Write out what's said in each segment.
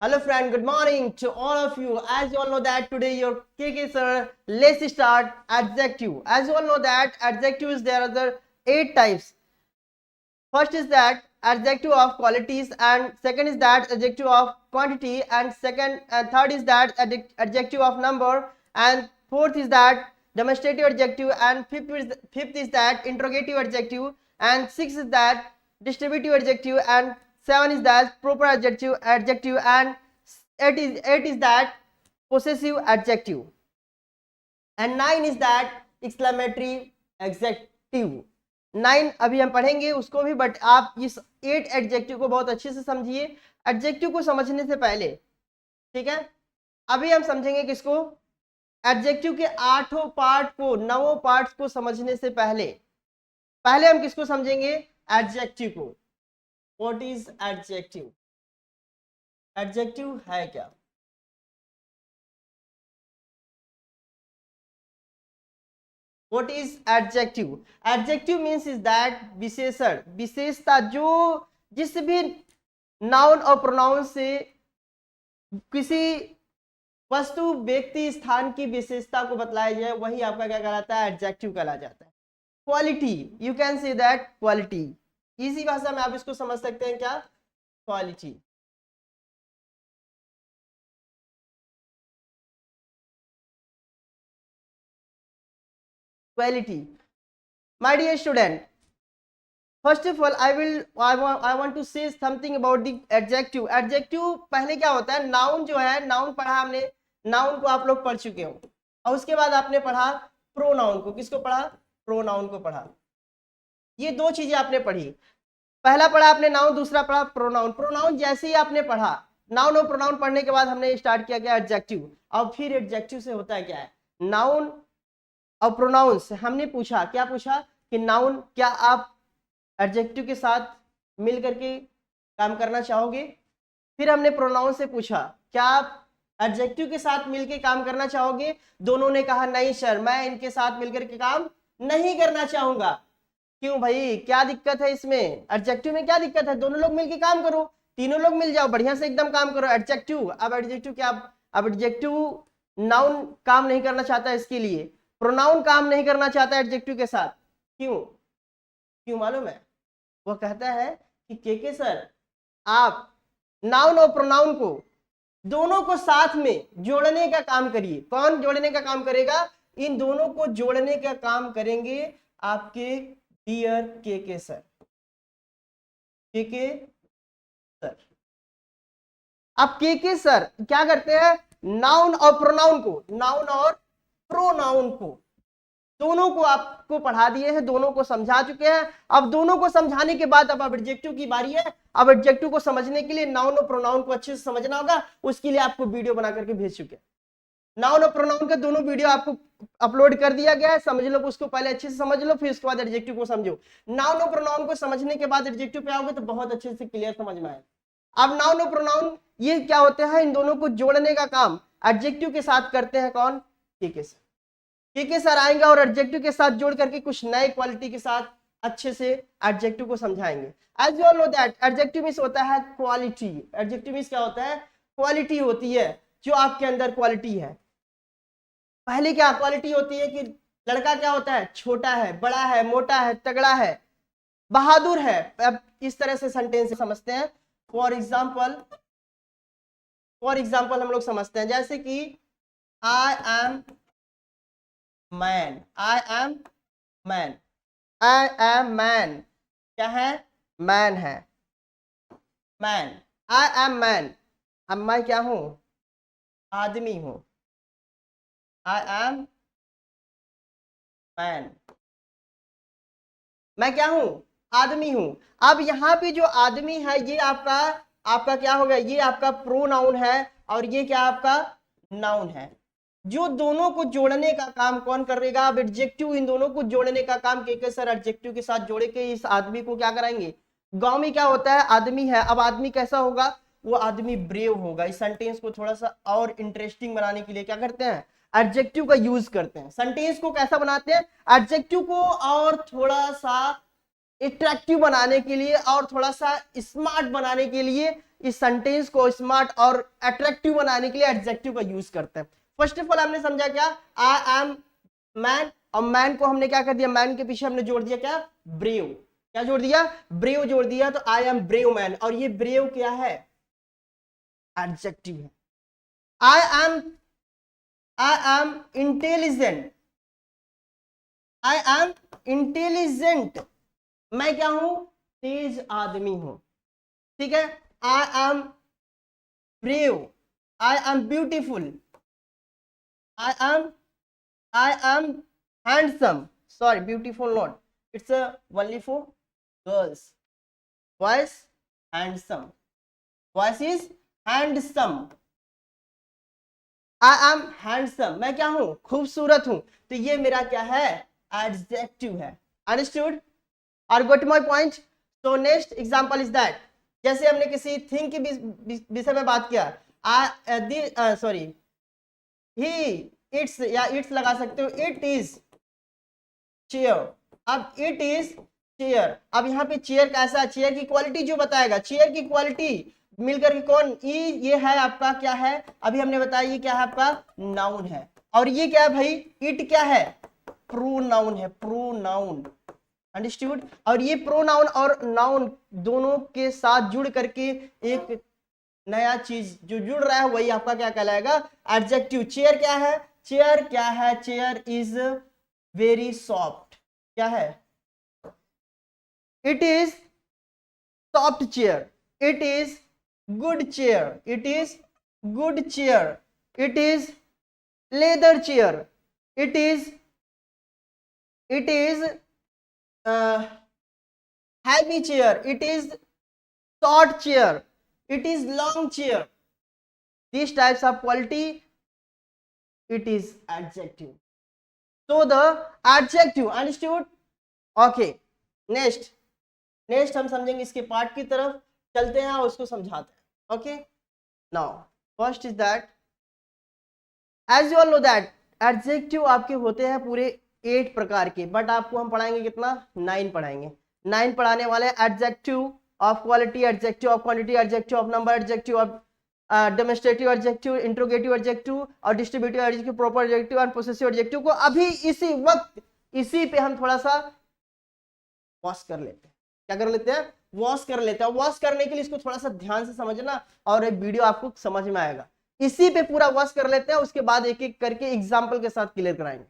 Hello friend, good morning to all of you. As you all know that today your KK sir, let's start adjective. As you all know that adjectives there are the 8 types. First is that adjective of qualities, and second is that adjective of quantity, and third is that adjective of number, and fourth is that demonstrative adjective, and fifth is that interrogative adjective, and sixth is that distributive adjective, and seven is that proper adjective, and eight is that possessive adjective, and nine is that exclamatory adjective. 9 अभी हम पढ़ेंगे उसको भी, but आप इस 8 adjective को बहुत अच्छे से समझिए एडजेक्टिव को समझने से पहले। ठीक है, अभी हम समझेंगे किसको, एडजेक्टिव के 8 पार्ट को, 9 पार्ट्स को समझने से पहले हम किसको समझेंगे, एडजेक्टिव को। What is adjective? एडजेक्टिव है क्या? What is adjective? Adjective means is that विशेषण, विशेषता, जो जिस भी नाउन और प्रोनाउन से किसी वस्तु, व्यक्ति, स्थान की विशेषता को बतलाया जाए वही आपका क्या कहलाता है, एडजेक्टिव कहला जाता है। Quality, you can say that quality, इसी भाषा में आप इसको समझ सकते हैं क्या, quality. Quality, my dear student, first of all I want to say something about the adjective. Adjective पहले क्या होता है, नाउन जो है, नाउन पढ़ा हमने, नाउन को आप लोग पढ़ चुके हो, और उसके बाद आपने पढ़ा प्रोनाउन को। किसको पढ़ा? प्रोनाउन को पढ़ा। ये दो चीजें आपने पढ़ी, पहला पढ़ा आपने नाउन, दूसरा पढ़ा प्रोनाउन। प्रोनाउन जैसे ही आपने पढ़ा, नाउन और प्रोनाउन पढ़ने के बाद हमने स्टार्ट किया क्या, एडजेक्टिव। अब फिर एडजेक्टिव से होता है क्या है, नाउन और प्रोनाउन से हमने पूछा, क्या पूछा कि नाउन क्या आप एडजेक्टिव के साथ मिल करके काम करना चाहोगे? फिर हमने प्रोनाउन से पूछा, क्या आप एडजेक्टिव के साथ मिलकर काम करना चाहोगे? दोनों ने कहा नहीं सर, मैं इनके साथ मिलकर के काम नहीं करना चाहूंगा। क्यों भाई, क्या दिक्कत है इसमें? एडजेक्टिव में क्या दिक्कत है? दोनों लोग मिलकर काम करो, तीनों लोग मिल जाओ, बढ़िया से एकदम काम करो। एडजेक्टिव, अब एडजेक्टिव क्या, अब एडजेक्टिव नाउन काम नहीं करना चाहता, इसके लिए प्रोनाउन काम नहीं करना चाहता एडजेक्टिव के साथ। क्यों मालूम है? वो कहता है कि के सर आप नाउन और प्रोनाउन को, दोनों को साथ में जोड़ने का काम करिए। कौन जोड़ने का काम करेगा? इन दोनों को जोड़ने का काम करेंगे आपके डियर के सर। के सर, अब के सर क्या करते हैं, नाउन और प्रोनाउन को, नाउन और प्रोनाउन को दोनों को आपको पढ़ा दिए हैं, दोनों को समझा चुके हैं। अब दोनों को समझाने के बाद अब एडजेक्टिव की बारी है। अब एडजेक्टिव को समझने के लिए नाउन और प्रोनाउन को अच्छे से समझना होगा, उसके लिए आपको वीडियो बना करके भेज चुके हैं। नाउन और प्रोनाउन का दोनों वीडियो आपको अपलोड कर दिया गया है, समझ लो, उसको पहले अच्छे से समझ लो, फिर उसके बाद एडजेक्टिव को समझो। नाउन और प्रोनाउन को समझने के बाद एडजेक्टिव पे आओगे तो बहुत अच्छे से क्लियर समझ में आए। अब नाउन और प्रोनाउन ये क्या होते हैं, इन दोनों को जोड़ने का काम एडजेक्टिव के साथ करते हैं कौन, के सर आएंगे और एडजेक्टिव के साथ जोड़ करके कुछ नए क्वालिटी के साथ अच्छे से एडजेक्टिव को समझाएंगे। As you all know that adjective means होता है क्वालिटी। एडजेक्टिव मींस क्या होता है, क्वालिटी होती है, जो आपके अंदर क्वालिटी है। पहले क्या क्वालिटी होती है कि लड़का क्या होता है, छोटा है, बड़ा है, मोटा है, तगड़ा है, बहादुर है। अब इस तरह से सेंटेंस समझते हैं। फॉर एग्जाम्पल हम लोग समझते हैं, जैसे कि I am man, I am man, I am man, क्या है, मैन है, मैन, आई एम मैन। अब मैं क्या हूं, आदमी हूं, आई एम मैन, मैं क्या हूं, आदमी हूं। अब यहाँ पे जो आदमी है ये आपका क्या होगा, ये आपका प्रोनाउन है, और ये क्या आपका नाउन है। जो दोनों को जोड़ने का काम कौन करेगा, अब एडजेक्टिव इन दोनों को जोड़ने का काम के सर एडजेक्टिव के साथ जोड़े के इस आदमी को क्या कराएंगे। गांव में क्या होता है, आदमी है, अब आदमी कैसा होगा, वो आदमी ब्रेव होगा। इस सेंटेंस को थोड़ा सा और इंटरेस्टिंग बनाने के लिए क्या करते हैं, एडजेक्टिव का यूज करते हैं। सेंटेंस को कैसा बनाते हैं, एडजेक्टिव को और थोड़ा सा अट्रैक्टिव बनाने के लिए और थोड़ा सा स्मार्ट बनाने के लिए इस सेंटेंस को स्मार्ट और अट्रैक्टिव बनाने के लिए एडजेक्टिव का यूज करते हैं। फर्स्ट ऑफ ऑल हमने समझा क्या, आई एम मैन, और मैन को हमने क्या कर दिया, मैन के पीछे हमने जोड़ दिया क्या, ब्रेव। क्या जोड़ दिया, ब्रेव जोड़ दिया, तो आई एम ब्रेव मैन, और ये ब्रेव क्या है, एडजेक्टिव है। I am intelligent, I am intelligent, मैं क्या हूं, तेज आदमी हूं, ठीक है। I am brave, I am beautiful, I am handsome, sorry beautiful not, it's only for girls, boys handsome, boys is handsome, I am handsome, मैं क्या हूं, खूबसूरत हूं, तो ये मेरा क्या है, एडजेक्टिव है। अंडरस्टूड और got my point. So next example is that, जैसे हमने किसी थिंग के विषय में बात किया, सॉरी ही इट्स, या इट्स लगा सकते हो, इट इज चेयर, अब इट इज चेयर, अब यहाँ पे चेयर कैसा, चेयर की क्वालिटी जो बताएगा, चेयर की क्वालिटी मिलकर के कौन, ये है आपका क्या है, अभी हमने बताया ये क्या है आपका नाउन है, और ये क्या है भाई, इट क्या है, प्रोनाउन है, प्रोनाउन, अंडरस्टूड। और ये प्रोनाउन और नाउन दोनों के साथ जुड़ करके एक नया चीज जो जुड़ रहा है वही आपका क्या कहलाएगा, एडजेक्टिव। चेयर क्या है, चेयर क्या है, चेयर इज वेरी सॉफ्ट, क्या है, it is soft chair, it is good chair, it is good chair, it is leather chair, it is heavy chair, it is short chair, it is long chair, these types of quality, it is adjective. So the adjective, understood? Okay, next हम समझेंगे इसके part की तरफ चलते हैं और उसको समझाते हैं। Okay, now first is that, as you all know that adjective आपके होते हैं पूरे 8 प्रकार के, बट आपको हम पढ़ाएंगे कितना, 9 पढ़ाएंगे। 9 पढ़ाने वाले, adjective of quality, adjective of quantity, adjective of number, adjective of demonstrative adjective, interrogative adjective और डिस्ट्रीब्यूटिव एडजेक्टिव, प्रॉपर एडजेक्टिव और पोसेसिव एडजेक्टिव को अभी इसी वक्त इसी पे हम थोड़ा सा वॉश कर लेते हैं। क्या कर लेते हैं, वॉश कर लेते हैं। वॉश करने के लिए इसको थोड़ा सा ध्यान से समझना और एक वीडियो आपको समझ में आएगा। इसी पे पूरा वॉश कर लेते हैं, उसके बाद एक एक करके एग्जाम्पल के साथ क्लियर कराएंगे।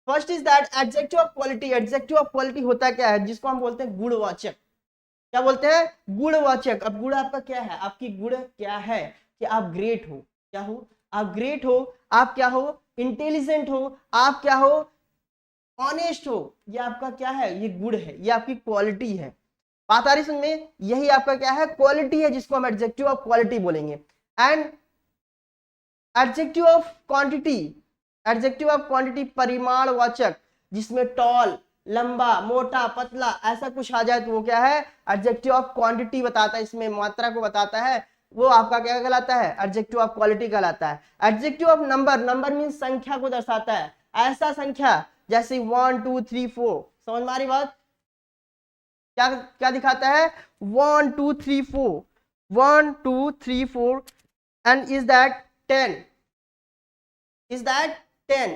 First is that adjective of quality. Adjective of quality होता क्या है, जिसको हम बोलते हैं गुणवाचक। क्या बोलते हैं, गुणवाचक। अब गुण आपका क्या है, आपकी गुण क्या है कि आप ग्रेट हो, क्या हो, आप ग्रेट हो, आप क्या हो, इंटेलिजेंट हो, आप क्या हो, ऑनेस्ट हो, ये आपका क्या है, ये गुण है, ये आपकी क्वालिटी है। बात आ रही समझ में, यही आपका क्या है, क्वालिटी है, जिसको हम एडजेक्टिव ऑफ क्वालिटी बोलेंगे। And adjective of quantity, adjective of quantity परिमाणवाचक, जिसमें टॉल, लंबा, मोटा, पतला ऐसा कुछ आ जाए तो वो क्या है, एडजेक्टिव ऑफ क्वांटिटी बताता है, इसमें मात्रा को बताता है, वो आपका क्या कहलाता है, एडजेक्टिव ऑफ क्वालिटी कहलाता है। Adjective of number, number mean संख्या को दर्शाता है, ऐसा संख्या जैसे 1 2 3 4, समझ में आ रही बात, क्या क्या दिखाता है, 1 2 3 4, 1 2 3 4 and is that 10, is that 10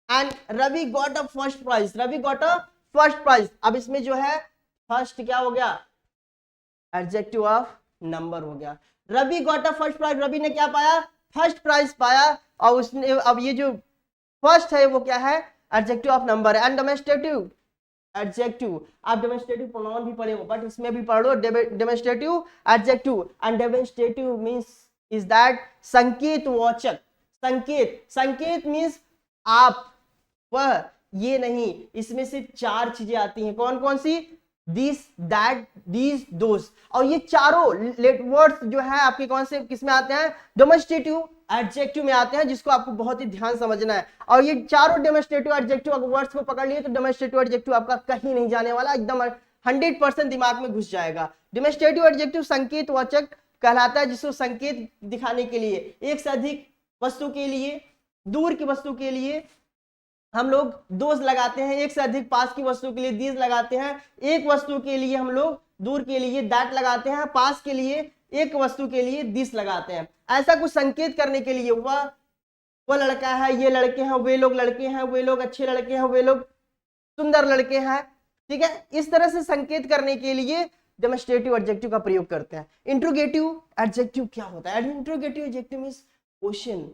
and Ravi got a first prize, Ravi got a first prize। अब इसमें जो है फर्स्ट क्या हो गया, एडजेक्टिव ऑफ नंबर हो गया। Ravi got a first prize, Ravi ने क्या पाया, फर्स्ट प्राइज पाया, और उसने अब ये जो फर्स्ट है वो क्या है, एडजेक्टिव ऑफ नंबर है। एंड डेमोन्स्ट्रेटिव एडजेक्टिव, आप डेमोन्स्ट्रेटिव प्रोनाउन भी पढ़े हो बट इसमें भी पढ़ लो demonstrative adjective. And demonstrative means is that संकेत वाचक, संकेत, संकेत मींस आप, वह, ये नहीं, इसमें सिर्फ 4 चीजें आती हैं, कौन कौन सी, दिस, दैट, दीज, दोस, और ये चारों वर्ड्स जो है आपके कौन से किसमें आते हैं, डेमोन्स्ट्रेटिव एडजेक्टिव में आते हैं, जिसको आपको बहुत ही ध्यान समझना है। और ये चारों डेमोन्स्ट्रेटिव एडजेक्टिव अगर वर्ड्स को पकड़ लिए तो डेमोन्स्ट्रेटिव एडजेक्टिव आपका कहीं नहीं जाने वाला, एकदम 100% दिमाग में घुस जाएगा। डेमोन्स्ट्रेटिव एडजेक्टिव संकेतवाचक कहलाता है, जिसको संकेत दिखाने के लिए, एक से अधिक वस्तु के लिए, दूर की वस्तु के लिए, हम लोग दोज लगाते हैं, एक से अधिक पास की वस्तु के लिए दीज लगाते हैं, एक वस्तु के लिए हम लोग दूर के लिए दैट लगाते हैं, पास के लिए एक वस्तु के लिए दिस लगाते हैं। ऐसा कुछ संकेत करने के लिए वह लड़का है, ये लड़के हैं, वे लोग लड़के हैं, वे लोग अच्छे लड़के हैं, वे लोग सुंदर लड़के हैं, ठीक है। इस तरह से संकेत करने के लिए डेमोस्ट्रेटिव एडजेक्टिव का प्रयोग करते हैं। इंट्रोगेटिव एडजेक्टिव क्या होता है? Interrogative adjective means question,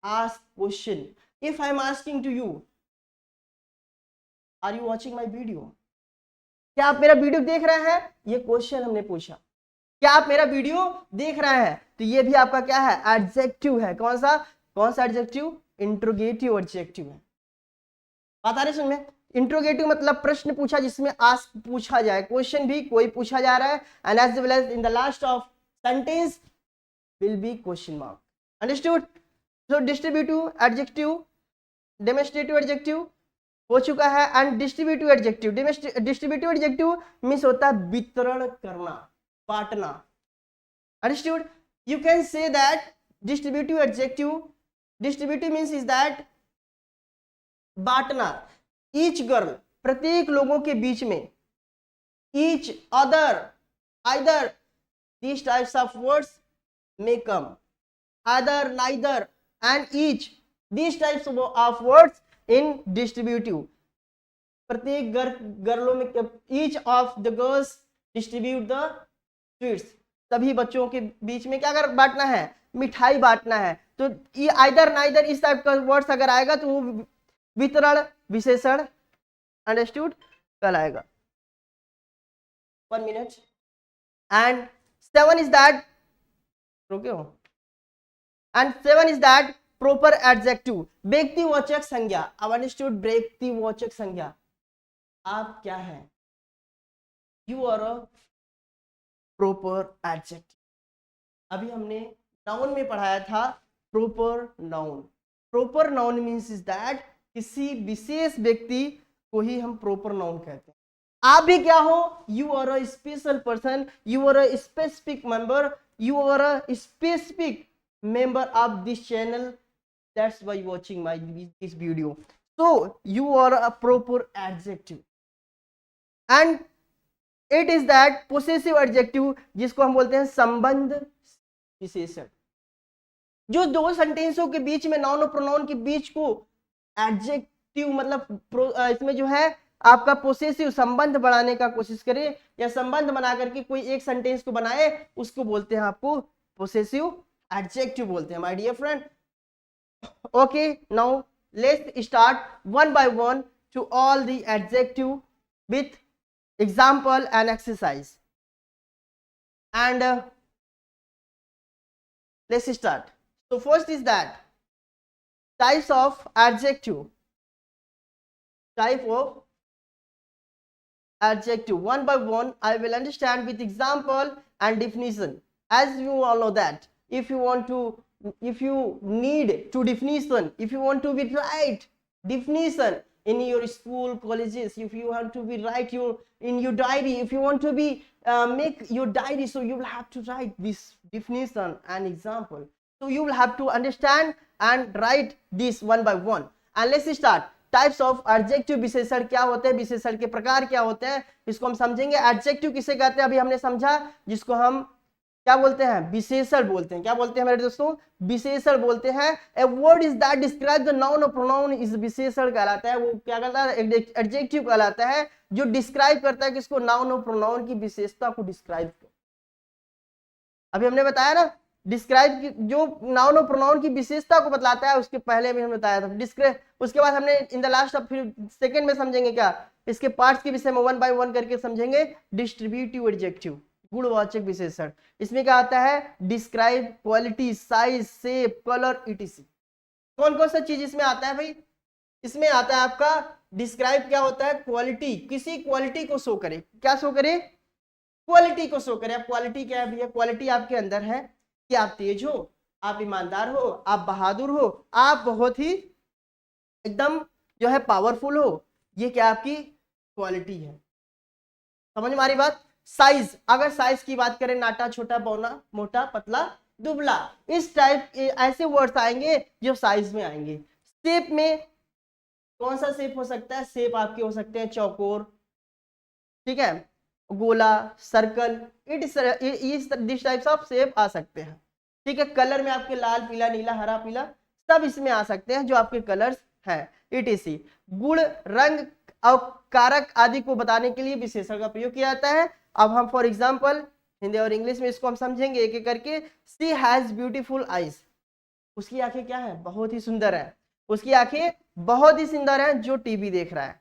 ask question. If I am asking to you, are you watching my video? क्या आप मेरा वीडियो देख रहे हैं? ये क्वेश्चन हमने पूछा। क्या आप मेरा वीडियो देख रहे हैं? तो ये भी आपका क्या है? एडजेक्टिव है। कौन सा एडजेक्टिव? इंट्रोगेटिव एडजेक्टिव है। बात आ रही समझ में? इंट्रोगेटिव मतलब प्रश्न पूछा जिसमें आस्क पूछा जाए, क्वेश्चन भी कोई पूछा जा रहा है, and as well as in the last of sentence will be question mark. Understood? So distributive adjective, demonstrative adjective हो चुका है, and distributive adjective. Distributive adjective means होता है वितरण करना, बांटना। Understood? You can say that distributive adjective, distributive means is that बांटना। Each girl, प्रत्येक लोगों के बीच में, each other, either, these types of words may come, either, neither and each, these types of words in distributive। प्रत्येक गर्लों में, each of the girls distribute the sweets, सभी बच्चों के बीच में क्या कर बांटना है? मिठाई बांटना है। तो ये आइदर नाइदर इस टाइप का वर्ड्स अगर आएगा तो वो वितरण विशेषण, अंडरस्टूड, कहलाएगा। 1 minute। एंड 7 इज दैट, रुके हो, and 7 is that proper adjective, व्यक्तिवाचक संज्ञा। अब अंडरस्टूड, व्यक्तिवाचक संज्ञा, आप क्या है? You are a proper adjective. अभी हमने नाउन में पढ़ाया था proper noun. Proper noun means is that किसी विशेष व्यक्ति को ही हम प्रॉपर नाउन कहते हैं। आप भी क्या हो? You are a special person, you are a specific member, you are a specific member of this channel, that's why watching my this video, so you are a proper adjective। and it is that possessive adjective जिसको हम बोलते हैं संबंध विशेषण। जो दो सेंटेंसों के बीच में, नाउन और प्रोनाउन के बीच को एडजेक्टिव मतलब इसमें जो है आपका पोसेसिव संबंध बढ़ाने का कोशिश करे या संबंध बना करके कोई एक सेंटेंस को बनाए, उसको बोलते हैं आपको पोसेसिव एडजेक्टिव बोलते हैं, my dear friend. Okay, now let's start one by one to all the adjective with example and exercise, and let's start. So first is that types of adjective, type of adjective, one by one I will understand with example and definition। as you all know that if you need to definition, if you want to be write definition in your school, colleges, if you want to be write in your diary, if you want to be make your diary, so you will have to write this definition and example, so you will have to understand and write this one by one। and let's start। Types of adjective, विशेषण क्या होते हैं, विशेषण के प्रकार क्या होते हैं, इसको हम समझेंगे। एडजेक्टिव किसे कहते हैं अभी हमने समझा, जिसको हम क्या बोलते हैं? विशेषण बोलते हैं। क्या बोलते हैं मेरे दोस्तों? विशेषण बोलते हैं। A word is that describe the noun और प्रोनाउन इज विशेषण कहलाता है। वो क्या कहलाता है? एडजेक्टिव कहलाता है, जो डिस्क्राइब करता है किसको? नाउन और प्रोनाउन की विशेषता को डिस्क्राइब। अभी हमने बताया ना, डिस्क्राइब जो नाउन और प्रोनाउन की विशेषता को बतलाता है, उसके पहले भी हमने बताया था डिस्क्राइब। उसके बाद हमने इन द लास्ट अब फिर सेकंड में समझेंगे क्या, इसके पार्ट्स के विषय में वन बाय वन करके समझेंगे। डिस्ट्रीब्यूटिव एडजेक्टिव, गुणवाचक विशेषण। इसमें क्या आता है? Describe quality, size, shape, colour, etc.. कौन कौन सा चीज इसमें आता है भाई? इसमें आता है आपका डिस्क्राइब क्या होता है? क्वालिटी, किसी क्वालिटी को शो करे। क्या शो करे? क्वालिटी को शो करे। अब क्वालिटी क्या है भैया? क्वालिटी आपके अंदर है कि आप तेज हो, आप ईमानदार हो, आप बहादुर हो, आप बहुत ही एकदम जो है पावरफुल हो, ये क्या आपकी क्वालिटी है। समझ में आ रही बात? साइज, अगर साइज की बात करें, नाटा, छोटा, बौना, मोटा, पतला, दुबला, इस टाइप ऐसे वर्ड्स आएंगे जो साइज में आएंगे। शेप में कौन सा शेप हो सकता है? शेप आपके हो सकते हैं चौकोर, ठीक है, गोला, सर्कल, इस दिस टाइप्स ऑफ शेप आ सकते हैं, ठीक है। कलर में आपके लाल, पीला, नीला, हरा, पीला सब इसमें आ सकते हैं जो आपके कलर्स हैं। ETC गुण, रंग और कारक आदि को बताने के लिए विशेषण का प्रयोग किया जाता है। अब हम फॉर एग्जाम्पल हिंदी और इंग्लिश में इसको हम समझेंगे एक एक करके। सी हैज ब्यूटीफुल आईज, उसकी आंखें क्या है? बहुत ही सुंदर है। उसकी आंखें बहुत ही सुंदर है। जो टीवी देख रहा है,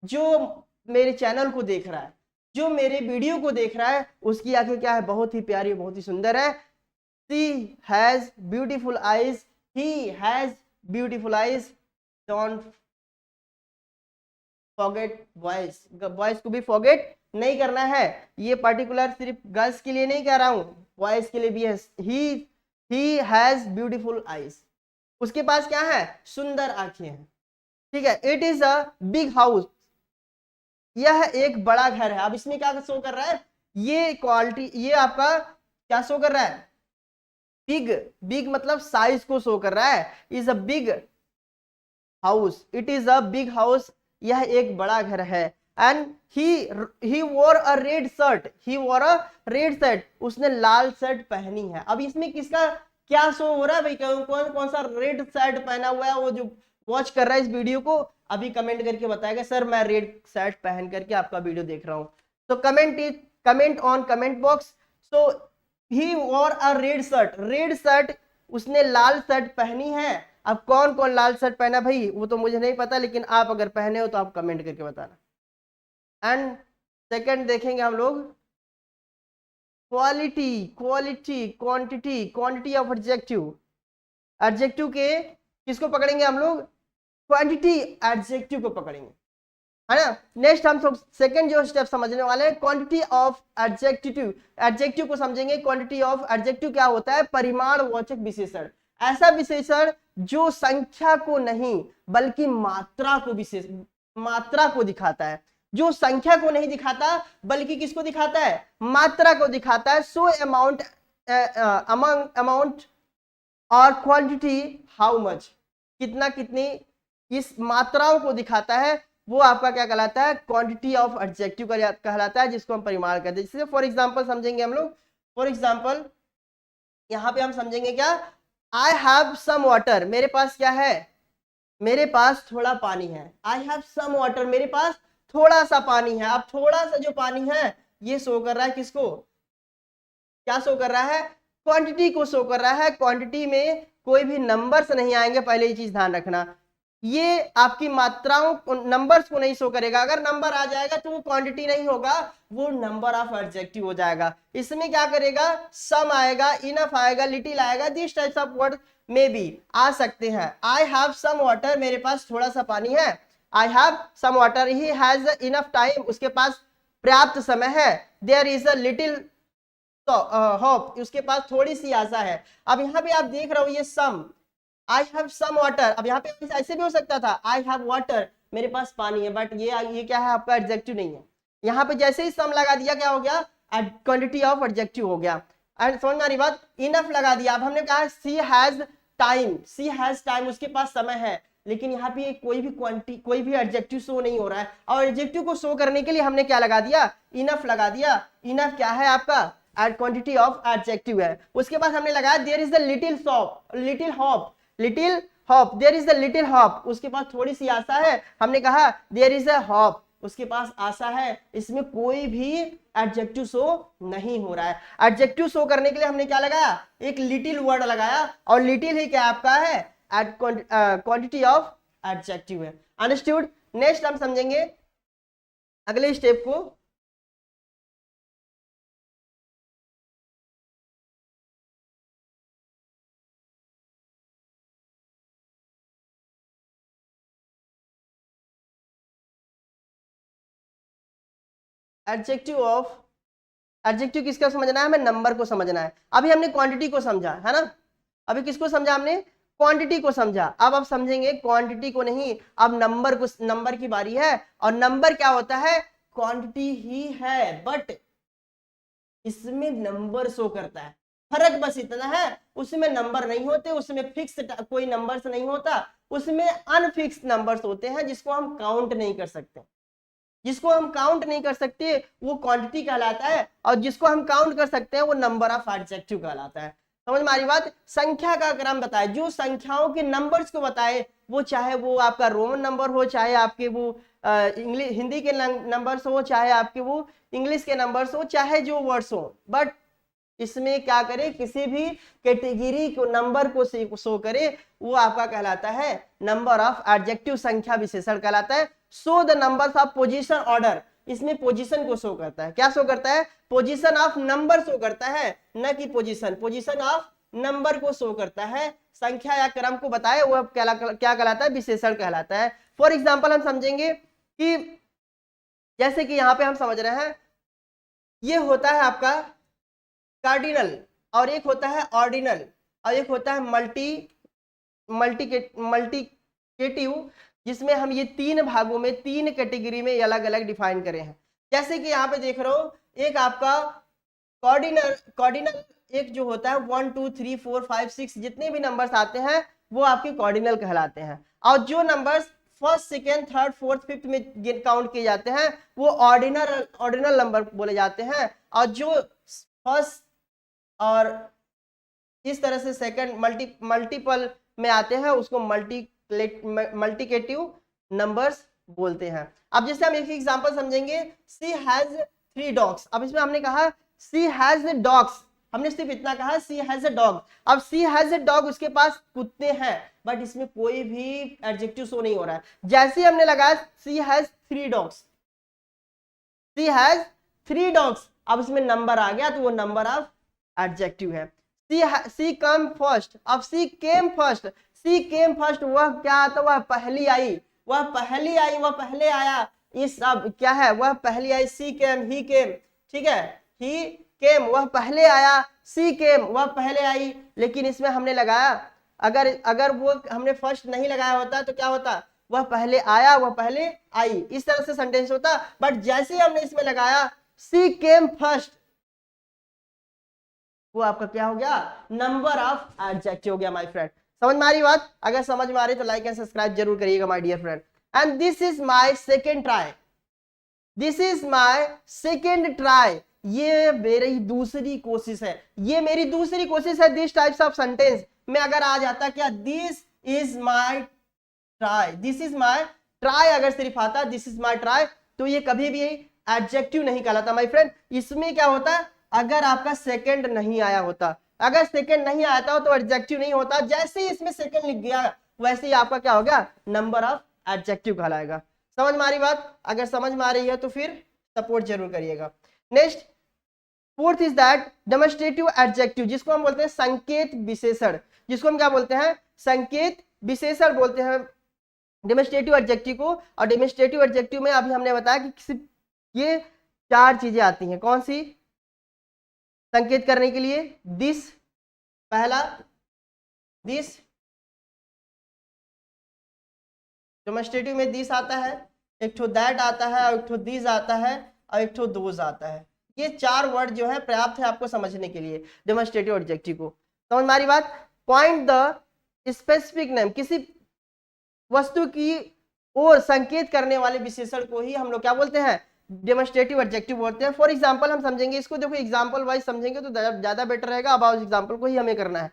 जो मेरे चैनल को देख रहा है, जो मेरे वीडियो को देख रहा है, उसकी आंखें क्या है? बहुत ही प्यारी, बहुत ही सुंदर है। She has beautiful eyes, he has beautiful eyes. Don't forget boys, boys को भी फॉरगेट नहीं करना है। ये पर्टिकुलर सिर्फ गर्ल्स के लिए नहीं कह रहा हूं, बॉयज के लिए भी है। ही हैज ब्यूटीफुल आईज, उसके पास क्या है? सुंदर आंखें हैं, ठीक है। It is a big house, यह एक बड़ा घर है। अब इसमें क्या शो कर रहा है? ये क्वालिटी, ये आपका क्या शो कर रहा है? बिग, बिग मतलब साइज को शो कर रहा है। Is a big house, it is a big house, यह एक बड़ा घर है। एंड ही वोर अ रेड शर्ट, ही वोर अ रेड शर्ट, उसने लाल शर्ट पहनी है। अब इसमें किसका क्या शो हो रहा है भाई? कौन कौन सा रेड शर्ट पहना हुआ है? वो जो वॉच कर रहा है इस वीडियो को अभी कमेंट करके बताएगा, सर मैं रेड शर्ट पहन करके आपका वीडियो देख रहा हूं। तो कमेंट ऑन कमेंट बॉक्स। सो ही वोर अ रेड शर्ट, रेड शर्ट, उसने लाल शर्ट पहनी है। अब कौन कौन लाल शर्ट पहना भाई वो तो मुझे नहीं पता, लेकिन आप अगर पहने हो तो आप कमेंट करके बताना। एंड सेकंड देखेंगे हम लोग quality, quality, quantity, quantity of adjective. Adjective के किसको पकड़ेंगे हम लोग? क्वांटिटी एडजेक्टिव को पकड़ेंगे, है ना। नेक्स्ट हम सेकंड जो स्टेप समझने वाले हैं, क्वांटिटी ऑफ एडजेक्टिव। एडजेक्टिव को समझेंगे। क्वांटिटी ऑफ एडजेक्टिव क्या होता है? परिमाणवाचक विशेषण, ऐसा विशेषण जो संख्या को नहीं बल्कि मात्रा को मात्रा को दिखाता है। जो संख्या को नहीं दिखाता बल्कि किसको दिखाता है? मात्रा को दिखाता है। सो अमाउंट, अमाउंट और क्वांटिटी, हाउ मच, कितना, कितनी, इस मात्राओं को दिखाता है। वो आपका क्या कहलाता है? क्वांटिटी ऑफ एडजेक्टिव कहलाता है, जिसको हम परिमाण कहते हैं। जैसे फॉर एग्जांपल समझेंगे हम लोग। फॉर एग्जांपल यहां पे हम समझेंगे क्या? आई हैव सम वाटर, मेरे पास क्या है? मेरे पास थोड़ा पानी है। आई हैव सम वाटर, मेरे पास थोड़ा सा पानी है। अब थोड़ा सा जो पानी है ये शो कर रहा है किसको? क्या शो कर रहा है? क्वांटिटी को शो कर रहा है। क्वांटिटी में कोई भी नंबर्स नहीं आएंगे, पहले ये चीज ध्यान रखना। ये आपकी मात्राओं, नंबर्स को नहीं शो करेगा। अगर नंबर आ जाएगा तो वो क्वांटिटी नहीं होगा, वो नंबर ऑफ एडजेक्टिव हो जाएगा। इसमें क्या करेगा? सम आएगा, इनफ आएगा, लिटिल आएगा, दिस टाइप्स ऑफ वर्ड में भी आ सकते हैं। आई हैव सम वाटर, मेरे पास थोड़ा सा पानी है। I have some water, he has enough time, उसके पास पर्याप्त समय है। There is a little hope, उसके पास थोड़ी सी आशा है। अब यहाँ पे आप देख रहे हो ये सम, आई हैव सम वाटर। अब यहाँ पे ऐसे भी हो सकता था, आई हैव वाटर, मेरे पास पानी है, बट ये क्या है? आपका एडजेक्टिव नहीं है। यहाँ पे जैसे ही सम लगा दिया क्या हो गया? क्वांटिटी ऑफ एडजेक्टिव हो गया। एंड समझ में आ रही बात? इनफ लगा दिया। अब हमने कहा she has time, she has time, उसके पास समय है, लेकिन यहाँ पे कोई भी क्वांटिटी, कोई भी एडजेक्टिव शो नहीं हो रहा है। और एडजेक्टिव को शो करने के लिए हमने क्या लगा दिया? इनफ लगा दिया। इनफ क्या है आपका? क्वांटिटी ऑफ एडजेक्टिव है। उसके बाद हमने लगाया there is the little shop, little hope, little hope, there is the little hope, उसके पास थोड़ी सी आशा है। हमने कहा देयर इज अ हॉप, उसके पास आशा है। इसमें कोई भी एडजेक्टिव शो नहीं हो रहा है। एडजेक्टिव शो करने के लिए हमने क्या लगाया? एक लिटिल वर्ड लगाया, और लिटिल ही क्या आपका है? क्वांटिटी ऑफ एडजेक्टिव है। अंडरस्टूड? नेक्स्ट हम समझेंगे अगले स्टेप को। एडजेक्टिव ऑफ, एडजेक्टिव किसका समझना है? हमें नंबर को समझना है। अभी हमने क्वांटिटी को समझा है ना, अभी किसको समझा हमने? क्वांटिटी को समझा। अब समझेंगे क्वांटिटी को नहीं, अब नंबर को। नंबर की बारी है। और नंबर क्या होता है? क्वांटिटी ही है, बट इसमें नंबर शो करता है। फर्क बस इतना है, उसमें नंबर नहीं होते, उसमें फिक्स कोई नंबर्स नहीं होता, उसमें अनफिक्स नंबर्स होते हैं जिसको हम काउंट नहीं कर सकते। जिसको हम काउंट नहीं कर सकते वो क्वांटिटी कहलाता है, और जिसको हम काउंट कर सकते हैं वो नंबर ऑफ एडजेक्टिव कहलाता है। समझ में आ रही बात? संख्या का क्रम बताए, जो संख्याओं के नंबर्स को बताए, वो चाहे वो आपका रोमन नंबर हो, चाहे आपके वो इंग्लिश हिंदी के नंबर्स हो, चाहे आपके वो इंग्लिश के नंबर्स हो, चाहे जो वर्ड्स हो, बट इसमें क्या करे, किसी भी कैटेगरी को नंबर को शो करे, वो आपका कहलाता है नंबर ऑफ एडजेक्टिव, संख्या विशेषण कहलाता है। Show the numbers of position order, इसमें पोजीशन को शो करता है। क्या शो करता है? पोजीशन ऑफ नंबर शो करता है, न कि पोजीशन ऑफ नंबर को शो करता है। संख्या या क्रम को बताए वह क्या कहलाता है? विशेषण कहलाता है। फॉर एग्जाम्पल हम समझेंगे कि जैसे कि यहाँ पे हम समझ रहे हैं, ये होता है आपका कार्डिनल, और एक होता है ऑर्डिनल, और एक होता है मल्टीकेटिव, जिसमें हम ये तीन भागों में, तीन कैटेगरी में अलग अलग डिफाइन करे हैं। जैसे कि यहाँ पे देख रहे हो, एक आपका कॉर्डिनल एक जो होता है 1 2 3 4 5 6 जितने भी नंबर्स आते हैं वो आपके कॉर्डिनल कहलाते हैं, और जो numbers first second third fourth fifth में काउंट किए जाते हैं वो ऑर्डिनल नंबर बोले जाते हैं, और जो फर्स्ट और इस तरह से सेकंड मल्टीपल में आते हैं उसको मल्टीकेटिव नंबर्स बोलते हैं। अब जैसे हम एक एग्जांपल समझेंगे, सी हैज 3 डॉग्स। अब इसमें हमने कहा सी हैज डॉग्स, हमने सिर्फ इतना कहा सी हैज अ डॉग। अब सी हैज अ डॉग, उसके पास कुत्ते हैं, बट इसमें कोई भी एडजेक्टिव शो नहीं हो रहा है। जैसे हमने लगाया she has 3 dogs, she has 3 dogs, अब इसमें नंबर आ गया तो वो नंबर ऑफ एडजेक्टिव है। सी कम फर्स्ट, अब सी केम फर्स्ट, सी केम फर्स्ट, वह क्या आता? वह पहली आई, वह पहली आई, वह पहले आया। इस अब क्या है? वह पहली आई। सी केम, ही केम, ठीक है, ही केम, वह पहले आया। सी केम, वह पहले आई। लेकिन इसमें हमने लगाया, अगर वो हमने फर्स्ट नहीं लगाया होता तो क्या होता? वह पहले आया, वह पहले आई, इस तरह से सेंटेंस होता। बट जैसे हमने इसमें लगाया सी केम फर्स्ट, वो आपका क्या हो गया? नंबर ऑफ एडजेक्टिव हो गया माय फ्रेंड। समझ में आ रही बात? अगर समझ में आ रही तो लाइक एंड सब्सक्राइब जरूर करिएगा my dear friend. And this is my second try, this is my second try, ये मेरी दूसरी कोशिश है, ये मेरी दूसरी कोशिश है। दिस टाइप्स ऑफ सेंटेंस में अगर आ जाता क्या, this is my try, this is my try, अगर सिर्फ आता दिस इज माय ट्राई, तो ये कभी भी एडजेक्टिव नहीं कहलाता माय फ्रेंड। इसमें क्या होता, अगर आपका सेकंड नहीं आया होता, अगर सेकंड नहीं आता हो तो एडजेक्टिव नहीं होता। जैसे ही इसमें सेकंड लिख गया वैसे ही आपका क्या हो गया? नंबर ऑफ एडजेक्टिव कहलाएगा। समझ में आ रही बात? अगर समझ में आ रही है तो फिर सपोर्ट जरूर करिएगा। Next fourth is that demonstrative adjective, जिसको हम बोलते हैं संकेत विशेषण, जिसको हम क्या बोलते हैं? संकेत विशेषण बोलते हैं डेमोन्स्ट्रेटिव एडजेक्टिव को। और डेमोन्स्ट्रेटिव एडजेक्टिव में अभी हमने बताया कि ये 4 चीजें आती हैं। कौन सी? संकेत करने के लिए दिस, पहला दिस, डेमोन्स्ट्रेटिव में दिस आता है, एक ठो दैट आता है, और एक ठो दिस आता है, और एक ठो दोज आता है। ये 4 वर्ड जो है पर्याप्त है आपको समझने के लिए डेमोन्स्ट्रेटिव एडजेक्टिव को। समझ में आ रही बात? पॉइंट द स्पेसिफिक नेम, किसी वस्तु की ओर संकेत करने वाले विशेषण को ही हम लोग क्या बोलते हैं? डेमोन्स्ट्रेटिव एडजेक्टिव बोलते हैं। फॉर एग्जांपल हम समझेंगे इसको, देखो एग्जांपल वाइज समझेंगे तो ज्यादा बेटर रहेगा। अब उस एग्जांपल को ही हमें करना है।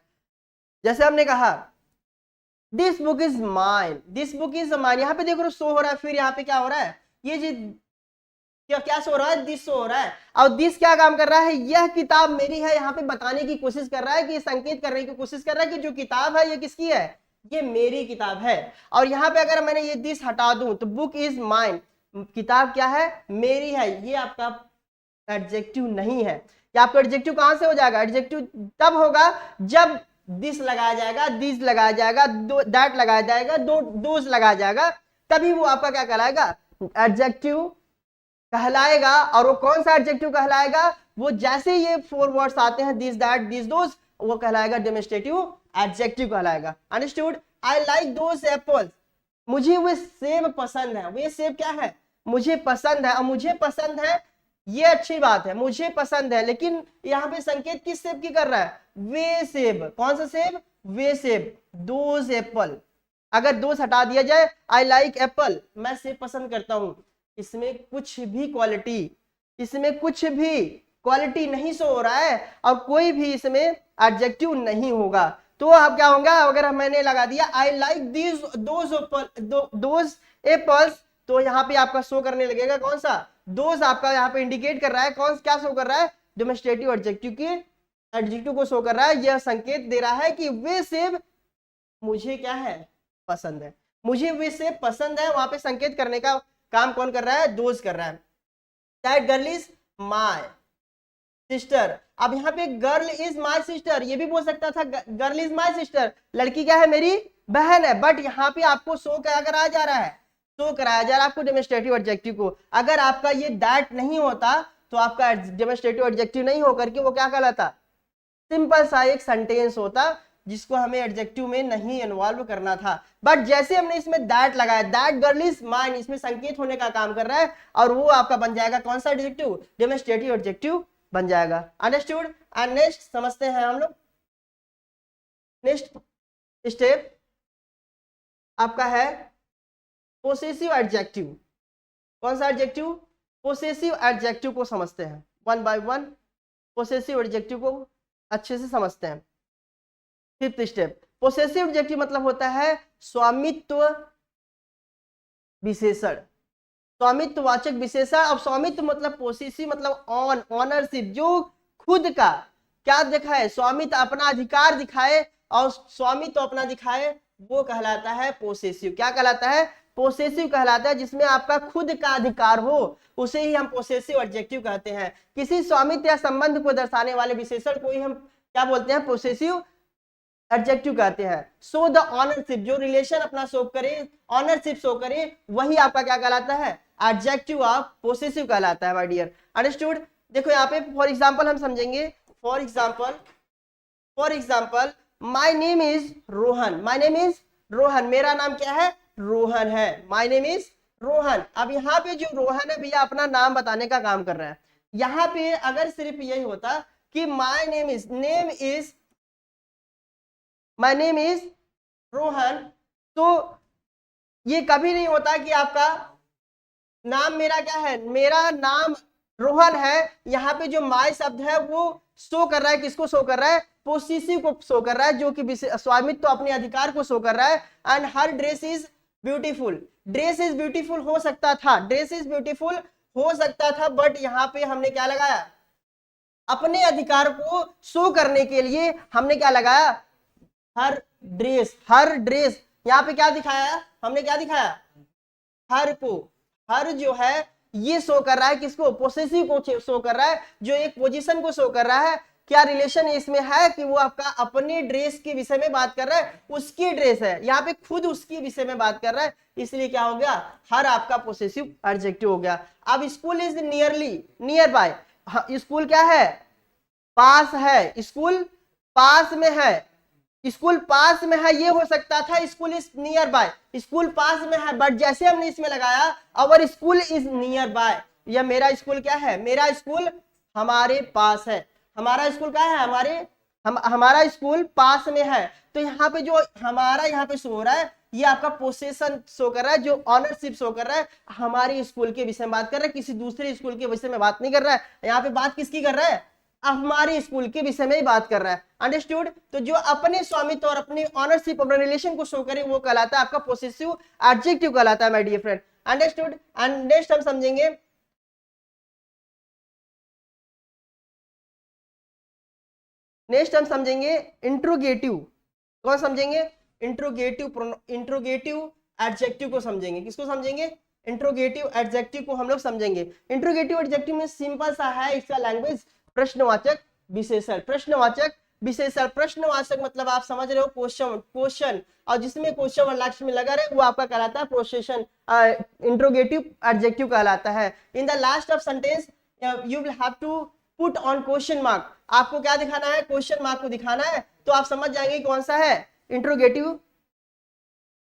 जैसे हमने कहा this book is mine, this book is mine, यहाँ पे देखो शो हो रहा है, फिर यहाँ पे क्या हो रहा है? ये जी क्या शो हो रहा है? दिस शो हो रहा है। और दिस क्या काम कर रहा है? यह किताब मेरी है, यहाँ पे बताने की कोशिश कर रहा है, कि संकेत करने की कोशिश कर रहा है कि जो किताब है ये किसकी है? ये मेरी किताब है। और यहाँ पे अगर मैंने ये दिस हटा दूं तो बुक इज माइन, किताब क्या है? मेरी है। ये आपका एडजेक्टिव नहीं है। या आपका एडजेक्टिव कहां से हो जाएगा? एडजेक्टिव तब होगा जब दिस लगाया जाएगा, दिस लगाया जाएगा, दैट लगाया जाएगा, दोज लगाया जाएगा, तभी वो आपका क्या कहलाएगा? एडजेक्टिव कहलाएगा। और वो कौन सा एडजेक्टिव कहलाएगा? वो जैसे ये 4 वर्ड्स आते हैं दिस दैट दिस दोज, वो कहलाएगा डेमोन्स्ट्रेटिव एडजेक्टिव कहलाएगा। Understood? I like those apples, मुझे वे सेब पसंद है। वे सेब क्या है? मुझे पसंद है। और मुझे पसंद है ये अच्छी बात है, मुझे पसंद है, लेकिन यहाँ पे संकेत किस सेब की कर रहा है? वे सेब। कौन सा सेब? वे सेब। दोज एप्पल, अगर दोज हटा दिया जाए, आई लाइक एप्पल, मैं सेब पसंद करता हूं, इसमें कुछ भी क्वालिटी, इसमें कुछ भी क्वालिटी नहीं शो हो रहा है और कोई भी इसमें एडजेक्टिव नहीं होगा। तो अब क्या होगा? अगर मैंने लगा दिया I like these those apples, तो यहाँ पे आपका शो करने लगेगा कौन सा? दोज आपका यहाँ पे इंडिकेट कर रहा है, कौन क्या शो कर रहा है? डेमोन्स्ट्रेटिव एडजेक्टिव की एडजेक्टिव को शो कर रहा है। यह संकेत दे रहा है कि वे सेब मुझे क्या है? पसंद है। मुझे वे सेब पसंद है, वहां पे संकेत करने का काम कौन कर रहा है? दोज कर रहा है। That girl is my sister. अब यहाँ पे गर्ल इज माय सिस्टर, ये भी बोल सकता था गर्ल इज माय सिस्टर, लड़की क्या है? मेरी बहन है। बट यहाँ पे आपको शो क्या कराया जा रहा है? शो कराया जा रहा है आपको डेमोन्स्ट्रेटिव एडजेक्टिव को। अगर आपका ये दैट नहीं होता तो आपका डेमोन्स्ट्रेटिव एडजेक्टिव नहीं होकर के वो क्या कहलाता? सिंपल सा एक सेंटेंस होता, जिसको हमें एडजेक्टिव में नहीं इन्वॉल्व करना था। बट जैसे हमने इसमें दैट लगाया, दैट गर्ल इज माइन, इसमें संकेत होने का काम कर रहा है और वो आपका बन जाएगा कौन सा एडजेक्टिव? डेमोन्स्ट्रेटिव एडजेक्टिव बन जाएगा। अंडरस्टूड? एंड नेक्स्ट समझते हैं हम लोग। नेक्स्ट स्टेप आपका है पोसेसिव एडजेक्टिव। कौन सा एडजेक्टिव? पोसेसिव एडजेक्टिव को समझते हैं one by one. Possessive adjective को अच्छे से समझते हैं। फिफ्थ स्टेप, पोसेसिव एडजेक्टिव मतलब होता है स्वामित्व विशेषण, स्वामित्ववाचक विशेषण। अब स्वामित्व मतलब पोसेसिव मतलब ऑन, ऑनरशिप, जो खुद का क्या दिखाए? स्वामित्व, अपना अधिकार दिखाए और स्वामित्व अपना दिखाए, वो कहलाता है पोसेसिव। क्या कहलाता है? पोसेसिव कहलाता है, जिसमें आपका खुद का अधिकार हो, उसे ही हम पोसेसिव एडजेक्टिव कहते हैं। किसी स्वामित्व या संबंध को दर्शाने वाले विशेषण को ही हम क्या बोलते हैं? पोसेसिव एडजेक्टिव कहते हैं। सो द ऑनरशिप, जो रिलेशन अपना शो करे, ऑनरशिप शो करे, वही आपका क्या कहलाता है? एडजेक्टिव ऑफ पोसेसिव कहलाता है माय डियर। अंडरस्टूड? देखो यहाँ पे फॉर एग्जांपल हम समझेंगे। For example my name is Rohan, my name is Rohan, मेरा नाम क्या है? रोहन है। My name is Rohan. अब यहाँ पे जो रोहन है भैया अपना नाम बताने का काम कर रहा है। यहाँ पे अगर सिर्फ यही होता कि माय नेम इज रोहन, तो ये कभी नहीं होता कि आपका नाम मेरा क्या है? मेरा नाम रोहन है। यहाँ पे जो माय शब्द है वो शो कर रहा है, किसको शो कर रहा है? पोसेसिव को शो कर रहा है, जो कि स्वामित्व तो अपने अधिकार को शो कर रहा है। And her dress is beautiful, dress is beautiful हो सकता था, ड्रेस इज ब्यूटीफुल हो सकता था, बट यहाँ पे हमने क्या लगाया? अपने अधिकार को शो करने के लिए हमने क्या लगाया? हर ड्रेस, हर ड्रेस। यहाँ पे क्या दिखाया? हमने क्या दिखाया? हर को, हर जो है ये शो कर रहा है किसको? पोसेसिव को शो कर रहा है, जो एक पोजीशन को शो कर रहा है। क्या रिलेशन इसमें है कि वो आपका अपने ड्रेस के विषय में बात कर रहा है, उसकी ड्रेस है, यहाँ पे खुद उसके विषय में बात कर रहा है, इसलिए क्या हो गया? हर आपका पोसेसिव एडजेक्टिव हो गया। अब school is nearly, near by, school क्या है? पास है, स्कूल पास में है, स्कूल पास में है, ये हो सकता था school is nearby, school पास में है। बट जैसे हमने इसमें लगाया our school is nearby, या मेरा स्कूल क्या है? मेरा स्कूल हमारे पास है। हमारा स्कूल क्या है? हमारा स्कूल पास में है। तो यहाँ पे जो हमारा यहाँ पे शो हो रहा है, ये आपका पोसेशन शो कर रहा है, जो ऑनरशिप शो कर रहा है, हमारे स्कूल के विषय में बात कर रहा है, किसी दूसरे स्कूल के विषय में बात नहीं कर रहा है। यहाँ पे बात किसकी कर रहा है? हमारे स्कूल के विषय में ही बात कर रहा है। अंडरस्टूड? तो जो अपने स्वामित्व और अपनी ऑनरशिप, अपने रिलेशन को शो करे, वो कहलाता है आपका पोसेसिव एडजेक्टिव कहलाता है my dear friend. Understood? And next हम समझेंगे इंट्रोगेटिव। कौन समझेंगे? इंट्रोगेटिव एडजेक्टिव को समझेंगे। किसको समझेंगे? इंट्रोगेटिव एडजेक्टिव को हम लोग समझेंगे। इंट्रोगेटिव एडजेक्टिव में सिंपल सा है इसका लैंग्वेज, प्रश्नवाचक विशेषण। प्रश्नवाचक विशेषण, प्रश्नवाचक मतलब आप समझ रहे हो क्वेश्चन, और जिसमें क्वेश्चन और लास्ट में लगा रहे वो आपका कहलाता है पोसेशन, इंट्रोगेटिव एडजेक्टिव कहलाता है। In the last of sentence you will have to put on question mark. आपको क्या दिखाना है? क्वेश्चन मार्क को दिखाना है। तो आप समझ जाएंगे कौन सा है इंट्रोगेटिव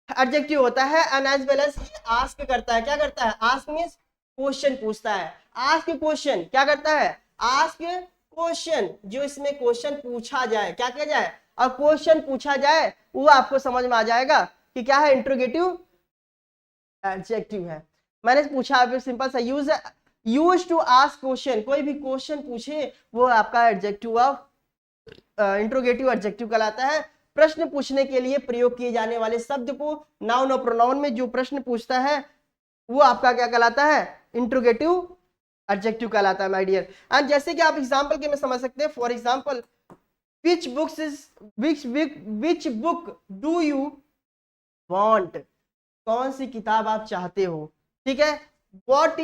एडजेक्टिव होता है। And as well as ask करता है। क्या करता है? आस्क मींस क्वेश्चन पूछता है। आस्क क्वेश्चन, क्या करता है, आस्क क्वेश्चन, जो इसमें क्वेश्चन पूछा जाए, क्या किया जाए, और क्वेश्चन पूछा जाए वो आपको समझ में आ जाएगा कि क्या है, इंट्रोगेटिव एडजेक्टिव है। मैंने पूछा अभी सिंपल सा, यूज टू आस्क क्वेश्चन, कोई भी क्वेश्चन पूछे वो आपका एडजेक्टिव ऑफ इंट्रोगेटिव एडजेक्टिव कहलाता है। प्रश्न पूछने के लिए प्रयोग किए जाने वाले शब्द को नाउन और प्रोनाउन में जो प्रश्न पूछता है वो आपका क्या कहलाता है, इंट्रोगेटिव एडजेक्टिव कहलाता है माय डियर। एंड जैसे कि आप एग्जांपल के में समझ सकते हैं, for example which book do you want, कौन सी किताब आप चाहते हो, ठीक है। what